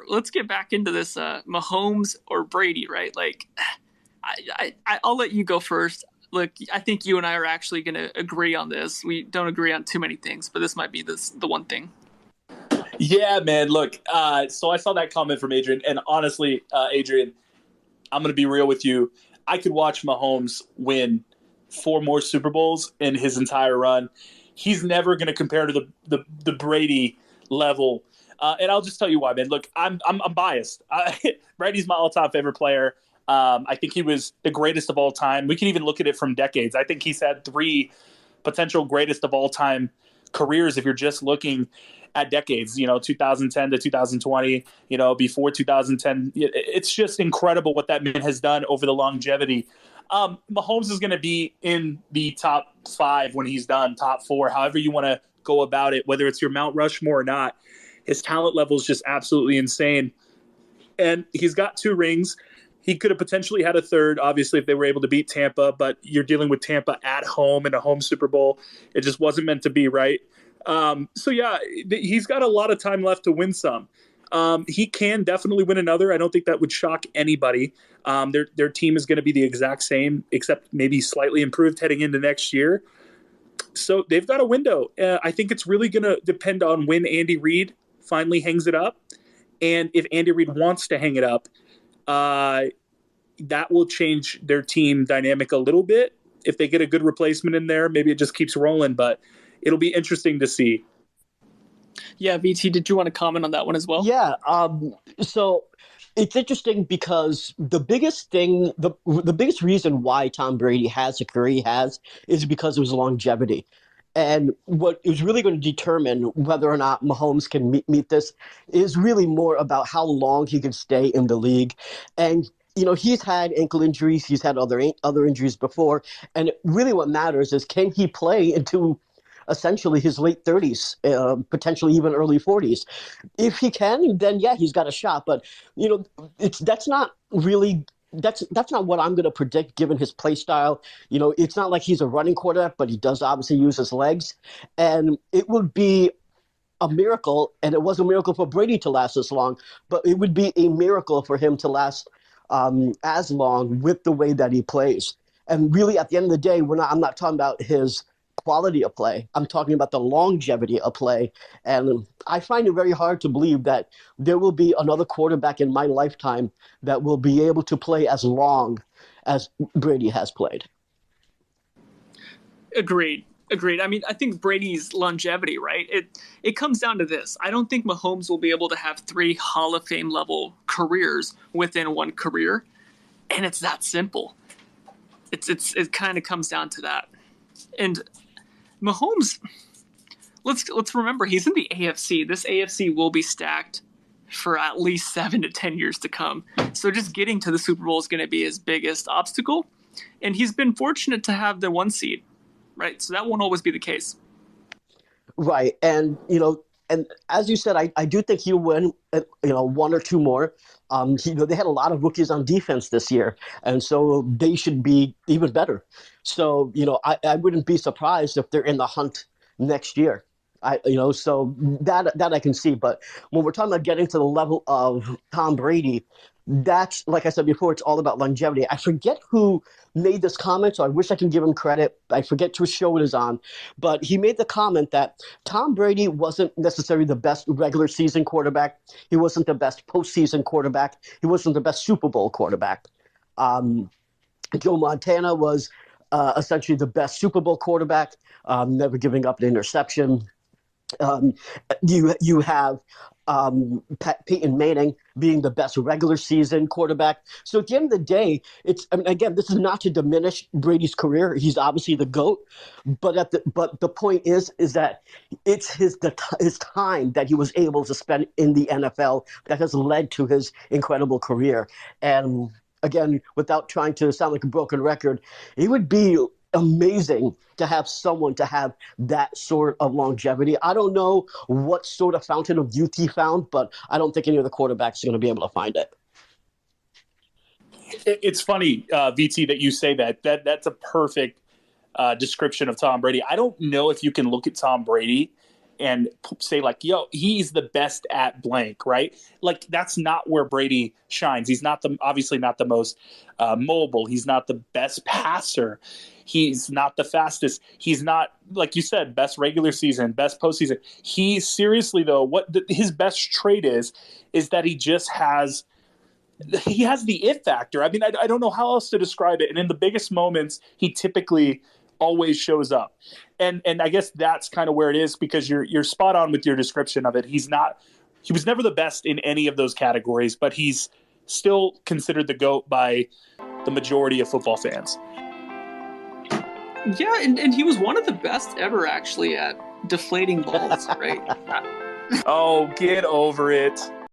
let's get back into this Mahomes or Brady, right? Like, I'll let you go first. Look, I think you and I are actually going to agree on this. We don't agree on too many things, but this might be the one thing. Yeah, man. Look, so I saw that comment from Adrian, and honestly, Adrian, I'm going to be real with you. I could watch Mahomes win 4 more Super Bowls in his entire run. He's never going to compare to the Brady level. And I'll just tell you why, man. Look, I'm biased. Brady's my all-time favorite player. I think he was the greatest of all time. We can even look at it from decades. I think he's had 3 potential greatest of all time careers if you're just looking at decades, 2010 to 2020, before 2010. It's just incredible what that man has done over the longevity. Mahomes is going to be in the top 5 when he's done, top 4, however you want to go about it, whether it's your Mount Rushmore or not. His talent level is just absolutely insane. And he's got 2 rings. He could have potentially had a 3rd, obviously, if they were able to beat Tampa, but you're dealing with Tampa at home in a home Super Bowl. It just wasn't meant to be, right? So, yeah, he's got a lot of time left to win some. He can definitely win another. I don't think that would shock anybody. Their team is going to be the exact same, except maybe slightly improved heading into next year. So they've got a window. I think it's really going to depend on when Andy Reid finally hangs it up. And if Andy Reid wants to hang it up, that will change their team dynamic a little bit. If they get a good replacement in there, maybe it just keeps rolling, but it'll be interesting to see. Yeah, VT, did you want to comment on that one as well? Yeah. So it's interesting because the biggest thing, the biggest reason why Tom Brady has the career he has is because of his longevity. And what is really going to determine whether or not Mahomes can meet this is really more about how long he can stay in the league. And he's had ankle injuries, he's had other injuries before, and really what matters is can he play into essentially his late 30s, potentially even early 40s. If he can, then yeah, he's got a shot. But that's not really. That's not what I'm going to predict given his play style. It's not like he's a running quarterback, but he does obviously use his legs. And it would be a miracle, and it was a miracle for Brady to last this long, but it would be a miracle for him to last as long with the way that he plays. And really, at the end of the day, I'm not talking about his quality of play. I'm talking about the longevity of play. And I find it very hard to believe that there will be another quarterback in my lifetime that will be able to play as long as Brady has played. Agreed. I mean, I think Brady's longevity, right? It comes down to this. I don't think Mahomes will be able to have 3 Hall of Fame level careers within one career, and it's that simple. It kind of comes down to that. And Mahomes, let's remember he's in the AFC. This AFC will be stacked for at least 7 to 10 years to come. So just getting to the Super Bowl is going to be his biggest obstacle, and he's been fortunate to have the 1 seed. Right, so that won't always be the case. Right, and and as you said, I do think he'll win. 1 or 2 more. They had a lot of rookies on defense this year, and so they should be even better. So I wouldn't be surprised if they're in the hunt next year. So that I can see. But when we're talking about getting to the level of Tom Brady, that's, like I said before, it's all about longevity. I forget who made this comment, so I wish I could give him credit. I forget which show it is on, but he made the comment that Tom Brady wasn't necessarily the best regular season quarterback. He wasn't the best postseason quarterback. He wasn't the best Super Bowl quarterback. Joe Montana was essentially the best Super Bowl quarterback, never giving up an interception. You have Peyton Manning being the best regular season quarterback. So at the end of the day, again, this is not to diminish Brady's career. He's obviously the GOAT, but the point is that it's his time that he was able to spend in the NFL that has led to his incredible career. And again, without trying to sound like a broken record, it would be amazing to have someone to have that sort of longevity. I don't know what sort of fountain of youth he found, but I don't think any of the quarterbacks are going to be able to find it. It's funny, VT, that you say that. That's a perfect description of Tom Brady. I don't know if you can look at Tom Brady and say like, yo, he's the best at blank, right? Like that's not where Brady shines. He's not obviously not the most mobile. He's not the best passer. He's not the fastest. He's not, like you said, best regular season, best postseason. He seriously though, his best trait is that he just has the it factor. I mean, I don't know how else to describe it. And in the biggest moments, he typically always shows up. And I guess that's kind of where it is, because you're spot on with your description of it. He was never the best in any of those categories, but he's still considered the GOAT by the majority of football fans. Yeah, and he was one of the best ever actually at deflating balls, right? Oh, get over it.